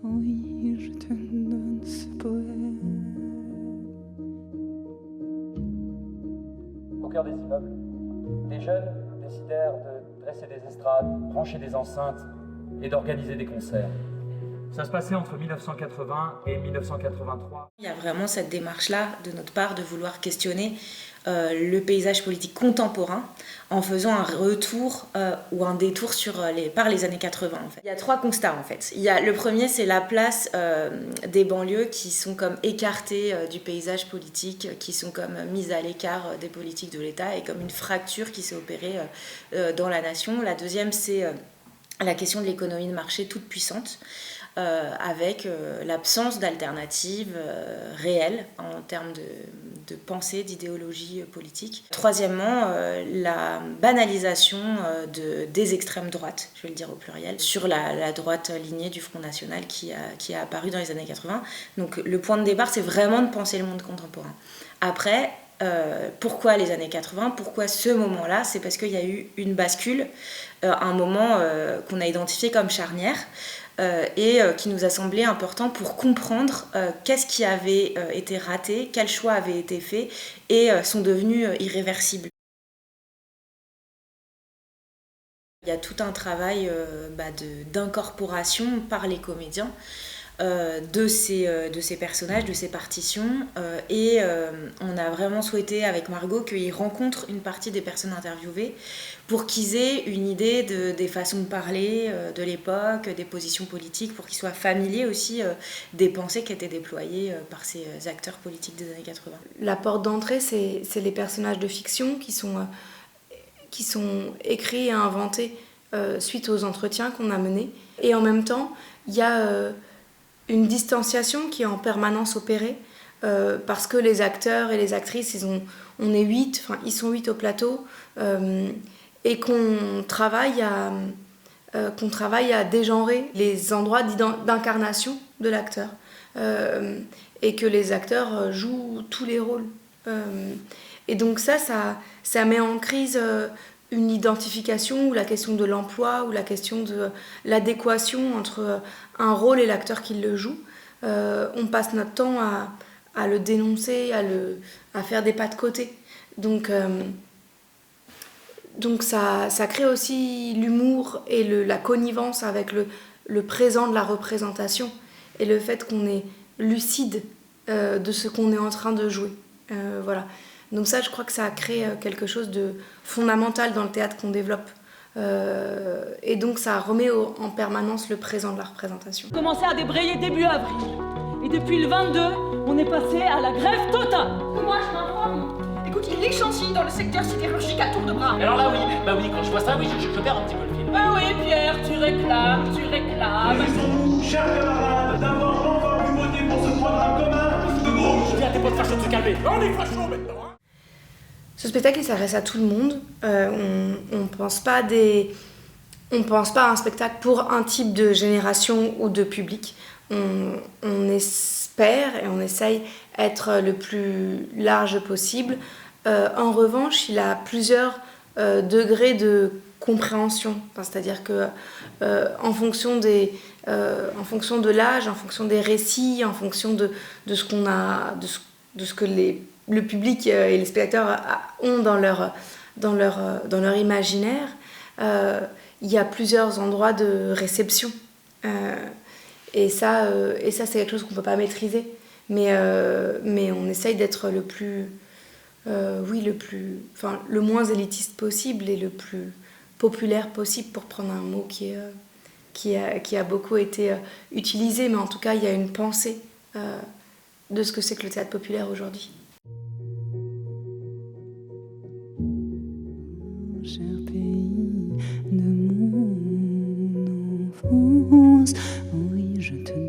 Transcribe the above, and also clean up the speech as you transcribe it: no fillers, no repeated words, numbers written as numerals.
Oui, je te donne ce poème. Au cœur des immeubles, des jeunes décidèrent de dresser des estrades, brancher des enceintes et d'organiser des concerts. Ça se passait entre 1980 et 1983. Il y a vraiment cette démarche-là de notre part de vouloir questionner le paysage politique contemporain en faisant un retour ou un détour par les années 80. En fait. Il y a 3 constats en fait. Le premier, c'est la place des banlieues qui sont comme écartées du paysage politique, qui sont comme mises à l'écart des politiques de l'État et comme une fracture qui s'est opérée dans la nation. La deuxième, c'est la question de l'économie de marché toute puissante. Avec l'absence d'alternatives réelles en termes de pensée, d'idéologie politique. Troisièmement, la banalisation des extrêmes droites, je vais le dire au pluriel, sur la droite lignée du Front National qui a apparu dans les années 80. Donc le point de départ, c'est vraiment de penser le monde contemporain. Après, pourquoi les années 80 ? Pourquoi ce moment-là ? C'est parce qu'il y a eu une bascule, un moment qu'on a identifié comme charnière, et qui nous a semblé important pour comprendre qu'est-ce qui avait été raté, quels choix avaient été faits et sont devenus irréversibles. Il y a tout un travail d'incorporation par les comédiens de ces personnages, de ces partitions, et on a vraiment souhaité avec Margot qu'ils rencontrent une partie des personnes interviewées pour qu'ils aient une idée des façons de parler de l'époque, des positions politiques, pour qu'ils soient familiers aussi des pensées qui étaient déployées par ces acteurs politiques des années 80. La porte d'entrée, c'est les personnages de fiction qui sont écrits et inventés suite aux entretiens qu'on a menés. Et en même temps, il y a une distanciation qui est en permanence opérée parce que les acteurs et les actrices, ils sont 8 au plateau et qu'on travaille à dégenrer les endroits d'incarnation de l'acteur et que les acteurs jouent tous les rôles. Et donc ça met en crise une identification ou la question de l'emploi ou la question de l'adéquation entre un rôle et l'acteur qui le joue. On passe notre temps à le dénoncer, à faire des pas de côté. Donc ça crée aussi l'humour et la connivence avec le présent de la représentation et le fait qu'on est lucide de ce qu'on est en train de jouer. Voilà. Donc ça, je crois que ça a créé quelque chose de fondamental dans le théâtre qu'on développe. Et donc ça remet en permanence le présent de la représentation. On a commencé à débrayer début avril. Et depuis le 22, on est passé à la grève totale. Moi, je m'informe. Écoute, il licencie dans le secteur sidérurgique à tour de bras. Alors là, oui, quand je vois ça, oui, je perds un petit peu le fil. Ah oui, Pierre, tu réclames. Laissons-nous, chers camarades, d'avoir enfin pu voter pour ce programme commun. De gros, Je dis à tes potes fachos de se calmer. On est fachos maintenant, hein. Ce spectacle, il s'adresse à tout le monde. On pense pas à un spectacle pour un type de génération ou de public. On espère et on essaye être le plus large possible. En revanche, il a plusieurs degrés de compréhension. C'est-à-dire que en fonction de l'âge, en fonction des récits, en fonction de ce qu'on a, de ce que le public et les spectateurs ont dans leur imaginaire, il y a plusieurs endroits de réception. Et ça c'est quelque chose qu'on ne peut pas maîtriser. Mais on essaye d'être le moins élitiste possible et le plus populaire possible, pour prendre un mot qui a beaucoup été utilisé. Mais en tout cas, il y a une pensée de ce que c'est que le théâtre populaire aujourd'hui. Cher pays de mon enfance, oui, je te